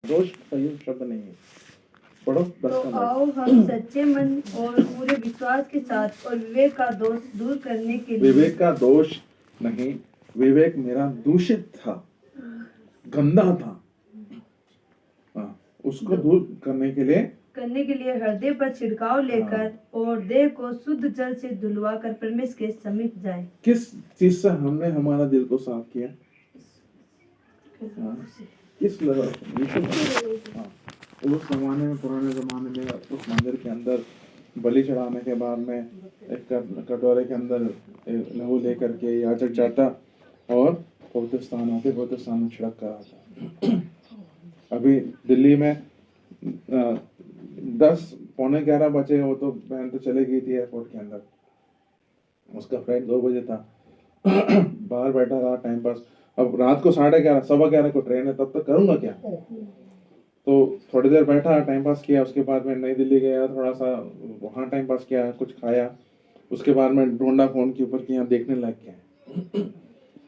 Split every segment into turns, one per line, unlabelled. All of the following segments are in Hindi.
दोष सही शब्द नहीं है। पढ़ो 10
तो
का
आओ हम सच्चे मन और पूरे विश्वास के साथ और विवेक का दोष दूर करने के लिए,
विवेक का दोष नहीं, विवेक मेरा दूषित था, गंदा था, उसको दूर करने के लिए
हृदय पर छिड़काव लेकर और देह को शुद्ध जल से धुलवा कर परमेश्वर के समीप जाए।
किस चीज से हमने हमारा दिल को साफ किया? किस लगा? उस जमाने में, पुराने जमाने में उस मंदिर के अंदर बलि चढ़ाने के बाद में एक कटोरे के अंदर लहू लेकर के याजक जाता और पवित्र स्थान में छिड़क कर आता। अभी दिल्ली में 10 पौने 11 बजे, वो तो बहन तो चले गई थी एयरपोर्ट के अंदर, उसका फ्लाइट 2 बजे था। बाहर बैठा रहा टाइम पास। अब रात को 11:30 11:15 को ट्रेन है, तब तक करूंगा क्या? तो थोड़ी देर बैठा, टाइम पास किया। उसके बाद में नई दिल्ली गया, थोड़ा सा वहाँ टाइम पास किया, कुछ खाया। उसके बाद में ढूंढा फोन के ऊपर कि यहाँ देखने लायक क्या है।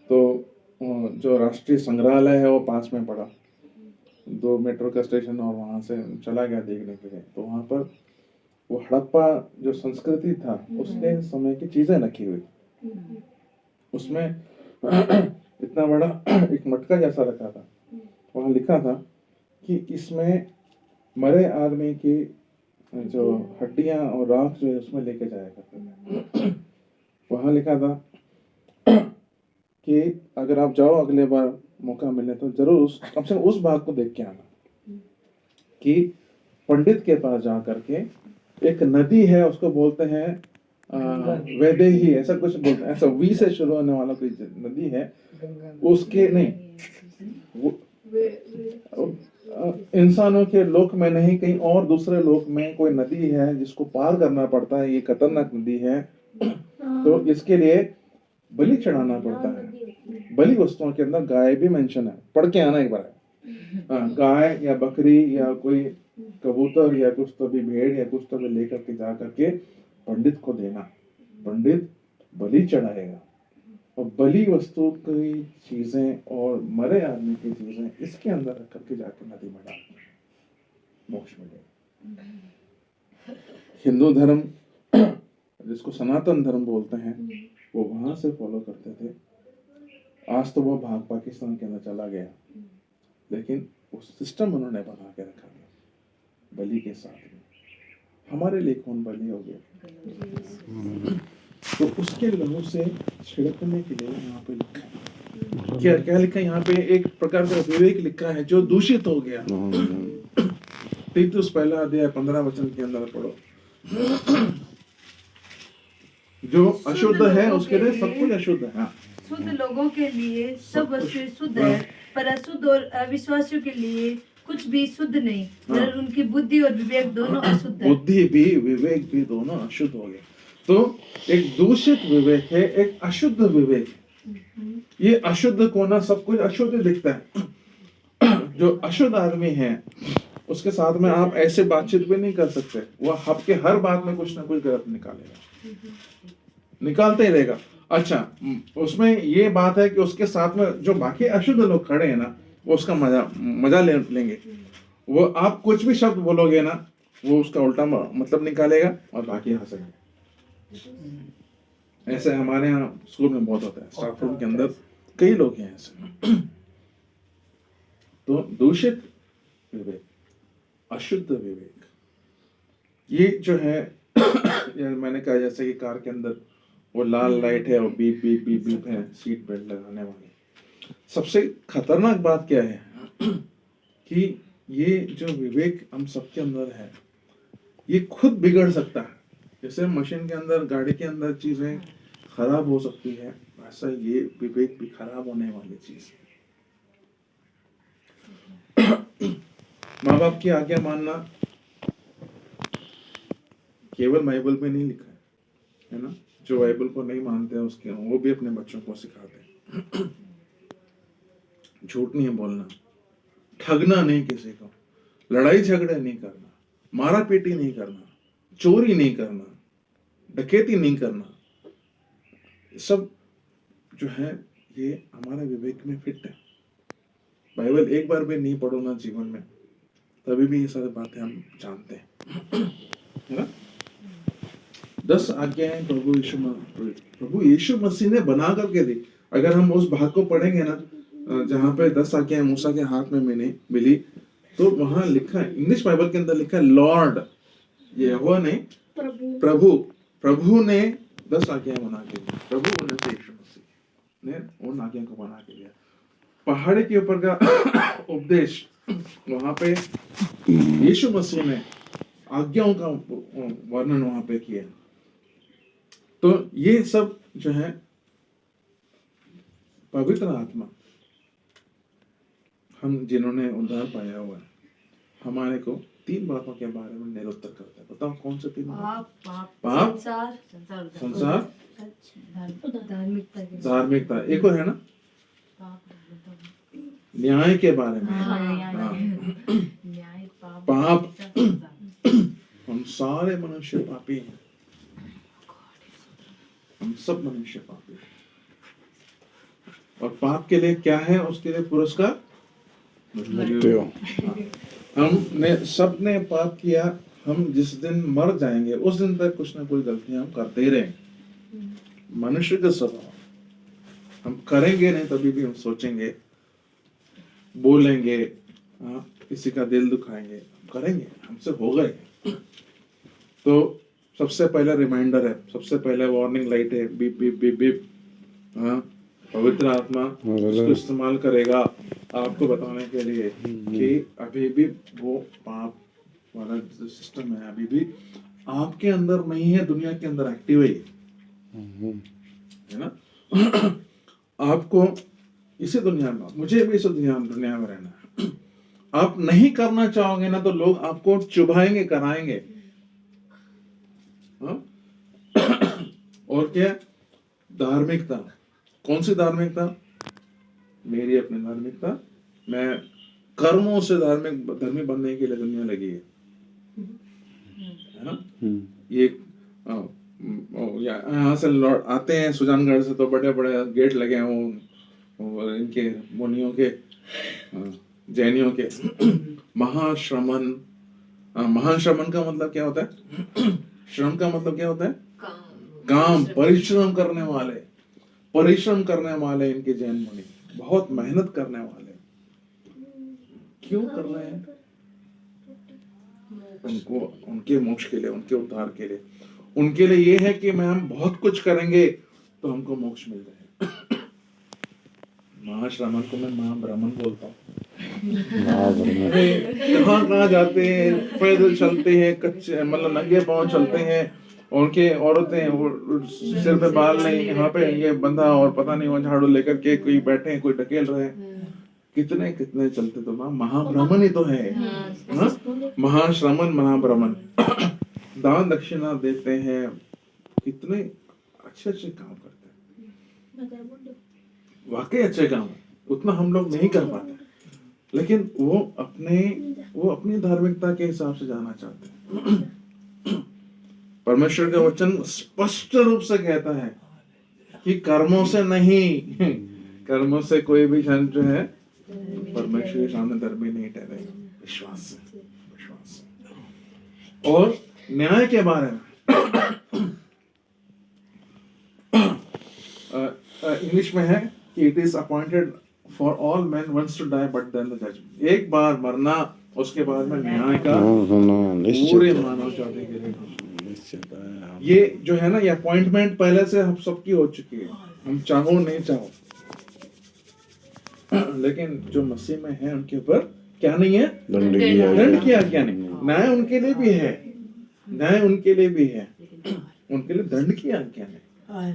तो जो राष्ट्रीय संग्रहालय है वो पास में पड़ा, 2 मेट्रो का स्टेशन, और वहाँ से चला गया देखने के लिए। तो वहाँ पर वो हड़प्पा जो संस्कृति था, उसके समय की चीजें रखी हुई, उसमें इतना बड़ा एक मटका जैसा रखा था। वहाँ लिखा था कि इसमें मरे आदमी की जो हड्डियां और राख जो है उसमें लेके जाया करते थे। वहाँ लिखा था कि अगर आप जाओ अगले बार मौका मिले तो जरूर कम से कम उस भाग को देख के आना, कि पंडित के पास जा करके, एक नदी है उसको बोलते हैं वैदेही, ऐसा कुछ बोलते हैं, ऐसा वी से शुरू होने वाला कोई नदी है, उसके नहीं, इंसानों के लोक में नहीं, कहीं और दूसरे लोक में कोई नदी है जिसको पार करना पड़ता है। ये खतरनाक नदी है, तो इसके लिए बलि चढ़ाना पड़ता है। बलि वस्तुओं के अंदर गाय भी मेंशन है, पढ़ के आना एक बार। गाय या बकरी या कोई कबूतर या कुछ तो भी भेड़ या कुछ तो भी लेकर के जा करके पंडित को देना, पंडित बलि चढ़ाएगा। और बलि वस्तु की चीजें और मरे आदमी की चीजें इसके अंदर रख करके जाकर नदी में डाल, मोक्ष मिलेगा। हिंदू धर्म जिसको सनातन धर्म बोलते हैं, वो वहां से फॉलो करते थे। आज तो वो भाग पाकिस्तान के अंदर चला गया, लेकिन वो सिस्टम उन्होंने बना के रखा है बलि के साथ में। हमारे लिए कौन बलि हो गया? तो उसके लहू से छिड़कने के लिए यहाँ पे लिखा है, क्या क्या लिखा है यहाँ पे? एक प्रकार का विवेक लिखा है जो दूषित हो गया। तीतुस पहला अध्याय 15 वचन के अंदर पढ़ो। जो अशुद्ध है उसके लिए सब कुछ अशुद्ध है।
शुद्ध लोगों के लिए सब वस्तुएं शुद्ध है, पर अशुद्ध और अविश्वासियों के लिए कुछ भी शुद्ध नहीं, मगर उनकी बुद्धि और विवेक दोनों अशुद्ध है। बुद्धि भी विवेक भी दोनों अशुद्ध हो गए। तो एक दूषित विवेक है, एक अशुद्ध विवेक है। ये अशुद्ध को ना सब कुछ अशुद्ध दिखता है। जो अशुद्ध आदमी है उसके साथ में आप ऐसे बातचीत भी नहीं कर सकते, वह आपके हर बात में कुछ ना कुछ गलत निकालते ही रहेगा। अच्छा, उसमें ये बात है कि उसके साथ में जो बाकी अशुद्ध लोग खड़े हैं ना, वो उसका मजा लेंगे। वो आप कुछ भी शब्द बोलोगे ना, वो उसका उल्टा मतलब निकालेगा और बाकी हंसेंगे। ऐसे हमारे यहाँ स्कूल में बहुत होता है, स्टाफ रूम के अंदर कई लोग हैं ऐसे। तो दूषित विवेक, अशुद्ध विवेक, ये जो है मैंने कहा जैसे कि कार के अंदर वो लाल लाइट है, वो बीप बीप बीप बीप है, सीट बेल्ट लगाने वाली। सबसे खतरनाक बात क्या है कि ये जो विवेक हम सबके अंदर है, ये खुद बिगड़ सकता है। जैसे मशीन के अंदर, गाड़ी के अंदर चीजें खराब हो सकती है, वैसा ये विवेक भी खराब होने वाली चीज है। माँ बाप की आज्ञा मानना केवल बाइबल में नहीं लिखा है ना? जो बाइबल को नहीं मानते हैं उसके वो भी अपने बच्चों को सिखाते हैं। झूठ नहीं बोलना, ठगना नहीं किसी को, लड़ाई झगड़े नहीं करना, मारा पीटी नहीं करना, चोरी नहीं करना, डकैती नहीं करना, सब जो है ये हमारे विवेक में फिट है। बाइबल एक बार भी नहीं पढ़ो ना जीवन में, तभी भी ये सारी बातें हम जानते हैं, है ना। 10 आज्ञाएं प्रभु यीशु मसीह ने बना करके दी। अगर हम उस भाग को पढ़ेंगे ना, जहाँ पे 10 आज्ञाएं मूसा के हाथ में मिली, तो वहां लिखा है, इंग्लिश बाइबल के अंदर लिखा है लॉर्ड, यहोवा नहीं, प्रभु ने 10 आज्ञाएं बना के दी। प्रभु उन्हें से यीशु मसीह ने उन आज्ञाओं को बना के दिया। पहाड़ के ऊपर का उपदेश, वहां पे यीशु मसीह ने आज्ञाओं का वर्णन वहां पे किया। तो ये सब जो है पवित्र आत्मा, हम जिन्होंने उद्धार पाया हुआ है, हमारे को 3 बातों के बारे में निरुत्तर करता है। बताओ कौन से 3 पाप, संसार, धार्मिकता, एक और है ना न्याय के बारे में। पाप, हम सारे मनुष्य पापी हैं, हम सब मनुष्य पापी हैं, और पाप के लिए क्या है, उसके लिए पुरस्कार मृत्यु। हमने सबने पाप किया, हम जिस दिन मर जाएंगे उस दिन तक कुछ ना कोई गलतियां हम करते ही रहेंगे। मनुष्य का स्वभाव, हम करेंगे नहीं तभी भी हम सोचेंगे, बोलेंगे, किसी का दिल दुखाएंगे, करेंगे, हमसे हो गए। तो सबसे पहला रिमाइंडर है, सबसे पहले वार्निंग लाइट है, बीप बीप बीप बीप। पवित्र आत्मा उसको इस्तेमाल करेगा आपको बताने के लिए कि अभी भी वो पाप वाला जो सिस्टम है अभी भी आपके अंदर नहीं है, दुनिया के अंदर एक्टिव है ना। आपको इसी दुनिया में, मुझे भी इसी दुनिया में रहना है। आप नहीं करना चाहोगे ना तो लोग आपको चुभाएंगे, कराएंगे। और क्या, धार्मिकता, कौन सी धार्मिकता, मेरी अपनी धार्मिकता, मैं कर्मों से धर्मी बनने के लिए दुनिया लगी है ना। ये यहाँ से लौट आते हैं सुजानगढ़ से तो बड़े बड़े गेट लगे हैं वो इनके मुनियों के, जैनियों के। महाश्रमण, महाश्रमण का मतलब क्या होता है? श्रम का मतलब क्या होता है? काम, परिश्रम करने वाले इनके जैन मुनि, बहुत मेहनत करने वाले। क्यों कर रहे हैं? उनको, उनके मोक्ष के लिए, उनके उद्धार के लिए। उनके लिए ये है कि मैं हम बहुत कुछ करेंगे तो हमको मोक्ष मिल जाए। महाश्रमण को मैं महाब्राह्मण बोलता हूँ। कहाँ जाते हैं, पैदल चलते हैं, कच्चे मतलब नंगे पांव चलते हैं, उनके औरतें वो सिर पे बाल नहीं, यहाँ पे ये बंधा, और पता नहीं वो झाड़ू लेकर के कोई बैठे हैं, कोई ढकेल रहे हैं, कितने कितने चलते। तो महाब्राह्मण ही तो है, महाश्रमण, महाब्राह्मण। दान दक्षिणा देते हैं, कितने अच्छे अच्छे काम करते हैं, वाकई अच्छे काम, उतना हम लोग नहीं कर पाते, लेकिन वो अपनी धार्मिकता के हिसाब से जाना चाहते हैं। परमेश्वर का वचन स्पष्ट रूप से कहता है कि कर्मों से नहीं, कर्मों से कोई भी जन जो है परमेश्वर के सामने धर्मी नहीं ठहरेगा, विश्वास से। और न्याय के बारे में इंग्लिश में है कि it is appointed for all man once to die but then the judgement. एक बार मरना, उसके बाद में न्याय का पूरे मानव जाति के लिए। ये जो है ना, ये अपॉइंटमेंट पहले से हम सबकी हो चुकी है, हम चाहो नहीं चाहो। लेकिन जो मसीह में है उनके ऊपर क्या नहीं है? दंड की आज्ञा नहीं। न्याय उनके लिए भी है, न्याय उनके लिए भी है, उनके लिए दंड की आज्ञा नहीं।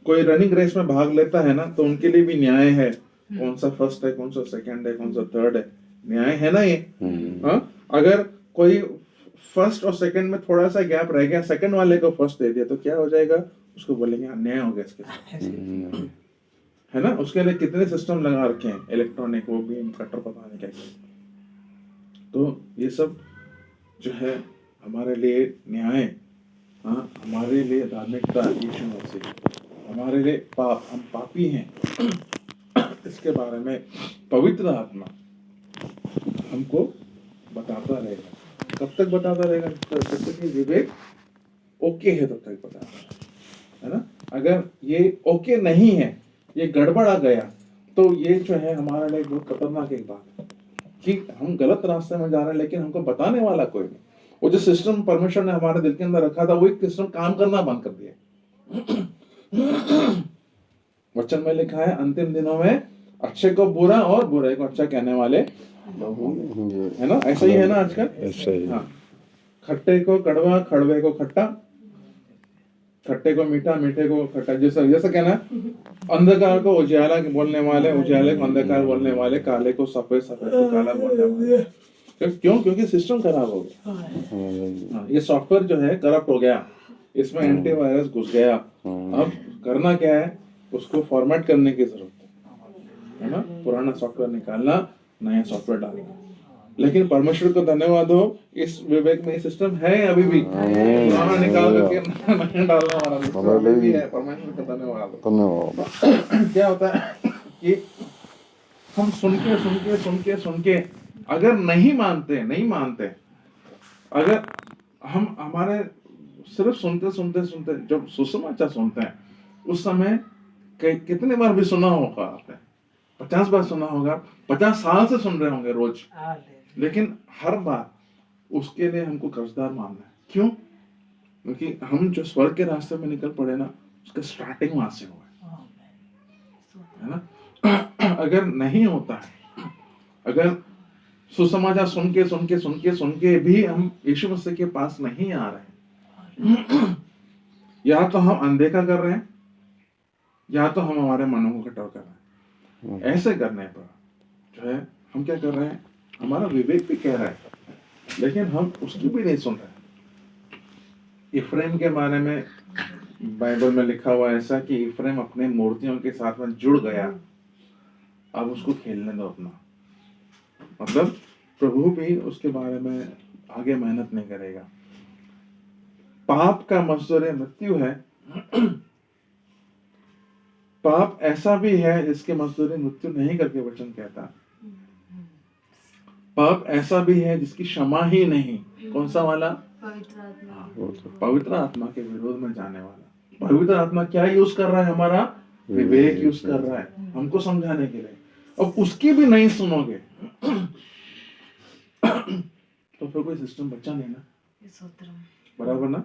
कोई रनिंग रेस में भाग लेता है ना, तो उनके लिए भी न्याय है, कौन सा फर्स्ट है, कौन सा सेकंड है, कौन सा थर्ड है, न्याय है ना ये। अगर कोई फर्स्ट और सेकंड में थोड़ा सा गैप रह गया, सेकंड वाले को फर्स्ट दे दिया, तो क्या हो जाएगा? उसको बोलेंगे अन्याय हो गया इसके साथ, है ना। उसके लिए कितने सिस्टम लगा रखे हैं, इलेक्ट्रॉनिक, वो भी कटर, पता नहीं क्या। तो ये सब जो है हमारे लिए न्याय, हमारे लिए धार्मिकता, यीशु मसीह, हमारे लिए पाप, हम पापी हैं, इसके बारे में पवित्र आत्मा
हमको बताता रहेगा। कब तक बताता रहेगा? जब तक ये विवेक ओके है तब तक बताता रहेगा, है ना। अगर ये ओके नहीं है, ये गड़बड़ा गया, तो ये जो है हमारे लिए बहुत खतरनाक एक बात है कि हम गलत रास्ते में जा रहे हैं, लेकिन हमको बताने वाला कोई नहीं। वो जो सिस्टम परमेश्वर ने हमारे दिल के अंदर रखा था, वो एक सिस्टम काम करना बंद कर दिया। वचन में लिखा है अंतिम दिनों में अच्छे को बुरा और बुरे को अच्छा कहने वाले लोग होंगे, है ना। ऐसा ही है ना आजकल।
ऐसा ही।
हाँ, खट्टे को कड़वा, कड़वे को खट्टा, खट्टे को मीठा, मीठे को खट्टा। जैसा जैसा कहना, अंधकार को उजाला बोलने वाले, उजाले को अंधकार बोलने वाले, काले को सफेद, सफेद को काला बोलने वाले। क्यों? क्योंकि सिस्टम खराब हो गया। हाँ, ये सॉफ्टवेयर जो है करप्ट हो गया, इसमें एंटीवायरस घुस गया। अब करना क्या है? उसको फॉर्मेट करने की जरूरत है ना। पुराना सॉफ्टवेयर निकालना, नया सॉफ्टवेयर डालना। लेकिन परमेश्वर को धन्यवाद हो, इस विवेक में सिस्टम है अभी भी। पुराना निकाल करके नया डालने वाला सिस्टम अभी भी है। परमेश्वर को धन्यवाद हो।
धन्यवाद।
क्या होता है कि हम सुन के अगर नहीं मानते, अगर हम हमारे सिर्फ सुनते जब सुसमाचार सुनते हैं, उस समय कितने बार भी सुना होगा आपने, 50 बार सुना होगा, 50 साल से सुन रहे होंगे रोज, लेकिन हर बार उसके लिए हमको कर्जदार मानना है। क्यों? क्योंकि हम जो स्वर्ग के रास्ते में निकल पड़े ना, उसका स्टार्टिंग वहां से हुआ है ना। अगर नहीं होता है, अगर सुसमाचार सुन के भी हम यीशु मसीह के पास नहीं आ रहे, या तो हम अनदेखा कर रहे हैं, या तो हम हमारे मनों को कठोर कर रहे हैं। ऐसे करने पर जो है हम क्या कर रहे हैं, हमारा विवेक भी कह रहा है, लेकिन हम उसकी भी नहीं सुन रहे। इफ्रेम के बारे में बाइबल में लिखा हुआ ऐसा कि इफ्रेम अपने मूर्तियों के साथ में जुड़ गया, अब उसको खेलने दो अपना। मतलब प्रभु भी उसके बारे में आगे मेहनत नहीं करेगा। पाप का मजदूर मृत्यु है। पाप ऐसा भी है जिसके मजदूरी मृत्यु नहीं करके वचन कहता। पाप ऐसा भी है जिसकी क्षमा ही नहीं। कौन सा वाला? पवित्र आत्मा के विरोध में जाने वाला। पवित्र आत्मा क्या यूज कर रहा है? हमारा विवेक यूज कर रहा है हमको समझाने के लिए। अब उसकी भी नहीं सुनोगे तो फिर कोई सिस्टम बचा नहीं ना, बराबर ना।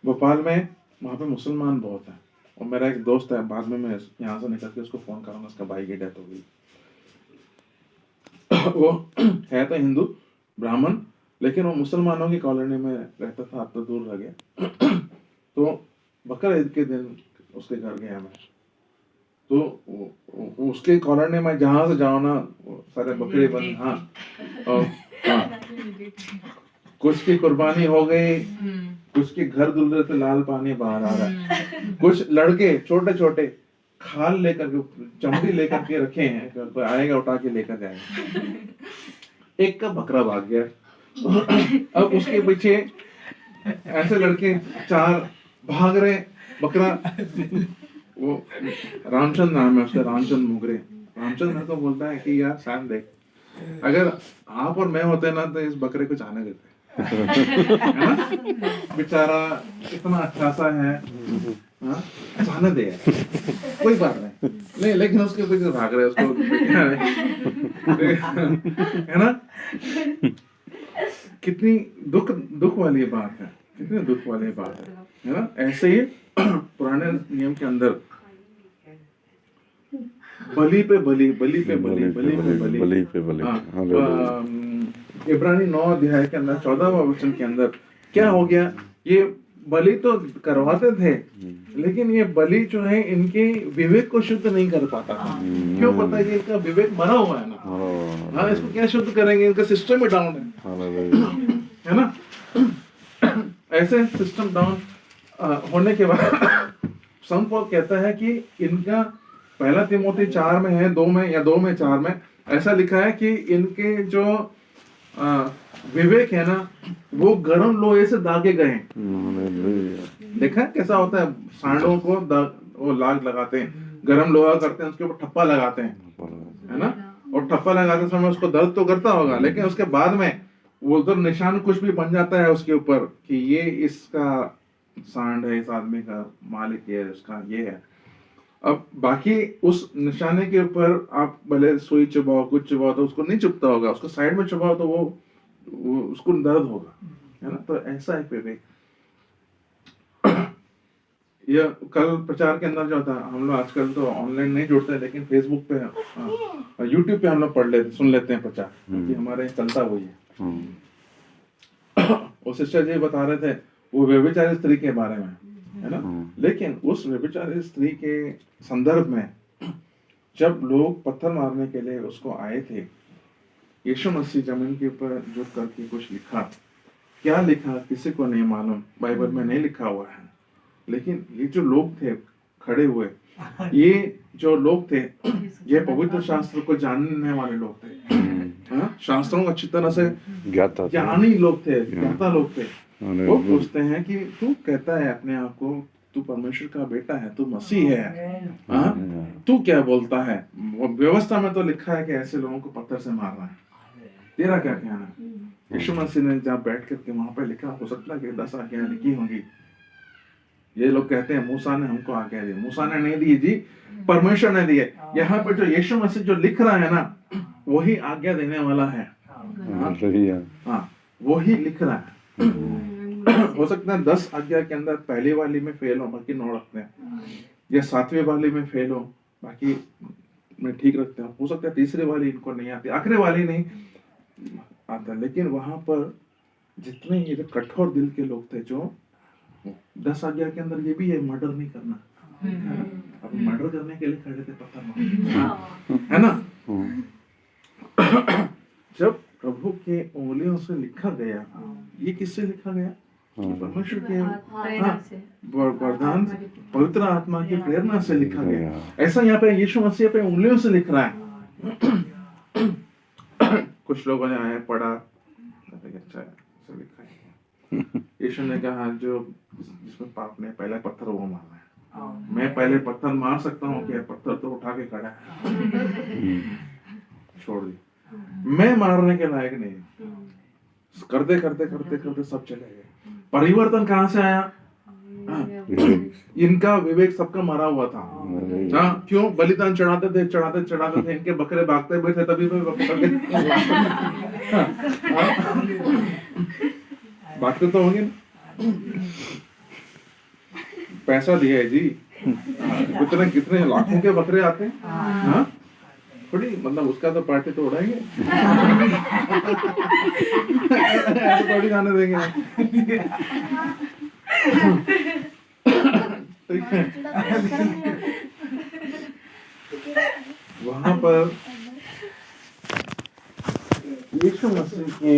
भोपाल में वहां पे मुसलमान बहुत है, और मेरा एक दोस्त है, बाद में मैं यहाँ से निकल के उसको फोन करूंगा, उसका भाई की डेथ हो गई। वो है तो हिंदू ब्राह्मण, लेकिन वो मुसलमानों की कॉलोनी में रहता था, अब तो दूर रह गया। तो बकर ईद के दिन उसके घर गया मैं, तो उसके कॉलोनी में जहां से जाओ ना, सारे बकरे बन। हाँ, कुछ की कुर्बानी हो गई, कुछ के घर धुल रहे थे, लाल पानी बाहर आ रहा है। कुछ लड़के छोटे छोटे खाल लेकर के, चमड़ी लेकर के रखे हैं, कोई आएगा उठा के लेकर जाएगा। एक का बकरा भाग गया। अब उसके पीछे ऐसे लड़के 4 भाग रहे, बकरा। वो रामचंद्र नाम है उसका, रामचंद्र मुगरे। रामचंद्र मेरे को बोलता है कि यार सैम देख, अगर आप और मैं होते ना तो इस बकरे को जाने देते। है ना? बेचारा इतना अच्छा सा है, जाने दे, कोई बात नहीं। लेकिन उसके पीछे भाग रहे उसको, है ना। कितनी दुख वाली बात है, कितनी दुख वाली बात है ना। ऐसे ही पुराने नियम के अंदर बलि पे बलि। इब्रानी 9 अध्याय के अंदर 14वां वचन के अंदर क्या हो गया, ये बलि तो करवाते थे, लेकिन ये बलि जो है इनके विवेक को शुद्ध नहीं कर पाता था। क्यों? पता है, इनका विवेक मरा हुआ है ना। हाँ, इसको क्या शुद्ध करेंगे? इनका सिस्टम ही डाउन है ना। ऐसे सिस्टम डाउन होने के बाद संत पौल कहता है कि इनका 1 तिमोथी 4 में है, 2 में या 2 में 4 में ऐसा लिखा है कि इनके जो विवेक है ना, वो गर्म लोहे से दागे गए। देखा कैसा होता है, सांडों को वो लाग लगाते हैं, गर्म लोहा करते हैं, उसके ऊपर ठप्पा लगाते हैं, है ना, और ठप्पा लगाते समय उसको दर्द तो करता होगा, लेकिन उसके बाद में वो तो निशान कुछ भी बन जाता है उसके ऊपर कि ये इसका सांड है, इस आदमी का मालिक ये है, उसका ये है। अब बाकी उस निशाने के ऊपर आप भले सुई चुबाओ, कुछ चुबाओ, तो उसको नहीं चुभता होगा, उसको साइड में चुबाओ तो वो उसको दर्द होगा, है ना। तो ऐसा है विवेक। ये कल प्रचार के अंदर जो होता है, हम लोग आजकल तो ऑनलाइन नहीं जुड़ते, लेकिन फेसबुक पे, यूट्यूब पे हम लोग पढ़ लेते, सुन लेते हैं प्रचार, क्योंकि हमारे यहाँ चलता वही है। वो सिस्टर जी बता रहे थे वो व्यभिचारी स्त्री के बारे में, है ना। लेकिन उस व्यभिचारी स्त्री के संदर्भ में जब लोग पत्थर मारने के लिए उसको आए थे, यीशु मसीह जमीन के ऊपर झुक करके कुछ लिखा, क्या लिखा किसी को नहीं मालूम, बाइबल में नहीं लिखा हुआ है। लेकिन ये जो लोग थे खड़े हुए, ये जो लोग थे, ये पवित्र शास्त्र को जानने वाले लोग थे, हाँ? शास्त्रों को अच्छी तरह से ज्ञानी लोग थे, ज्ञाता लोग थे। वो पूछते हैं कि तू कहता है अपने आप को तू परमेश्वर का बेटा है, तू मसीह है, हाँ? तू क्या बोलता है? व्यवस्था में तो लिखा है कि ऐसे लोगों को पत्थर से मारना है, तेरा क्या कहना? यीशु मसीह ने जब बैठ करके वहां पे लिखा, हो सकता है कि 10 आज्ञाएं लिखी होंगी। ये लोग कहते हैं मूसा ने हमको आज्ञा दी, मूसा ने नहीं दी जी, परमेश्वर ने दी है। यहाँ पे जो यीशु मसीह जो लिख रहा है ना, वही आज्ञा देने वाला है, हाँ, वही लिख रहा है। हो सकता है 10 आज्ञा के अंदर पहली वाली में फेल हो, बाकी 9 रखते हैं, या 7वीं वाली में फेल हो, बाकी में ठीक रखते हैं। हो सकता है तीसरी वाली इनको नहीं आती, आखिरी वाली नहीं आता। लेकिन वहां पर जितने ये कठोर दिल के लोग थे, जो 10 आज्ञा के अंदर ये भी है, मर्डर नहीं करना, अब मर्डर करने के लिए खड़े थे पत्थर मारने, है ना। जब प्रभु के उंगलियों से लिखा गया, ये किससे लिखा गया? परमेश्वर के वरदान, पवित्र आत्मा की प्रेरणा से लिखा गया। ऐसा यहाँ पे यीशु मसीह पे उंगलियों से लिख रहा है। कुछ लोगों ने आया पढ़ा, अच्छा ऐसा लिखा है। यीशु ने कहा जो जिसमें पाप ने पहला पत्थर वो मारना है। मैं पहले पत्थर मार सकता हूँ कि पत्थर तो उठा के खड़ा है, छोड़ दी, मैं मारने के लायक नहीं। करते करते करते करते सब चले गए। परिवर्तन कहाँ से आया? इनका विवेक सबका मरा हुआ था, हाँ। क्यों? बलिदान चढ़ाते थे चढ़ाते चढ़ाते थे, इनके बकरे भागते हुए थे, तभी भागते तो होंगे। पैसा दिया है जी, कितने कितने लाखों के बकरे आते हैं, हाँ? थोड़ी मतलब उसका तो पार्टी तो उड़ाएंगे, ऐसे थोड़ी जाने देंगे। वहां पर यीशु मसीह के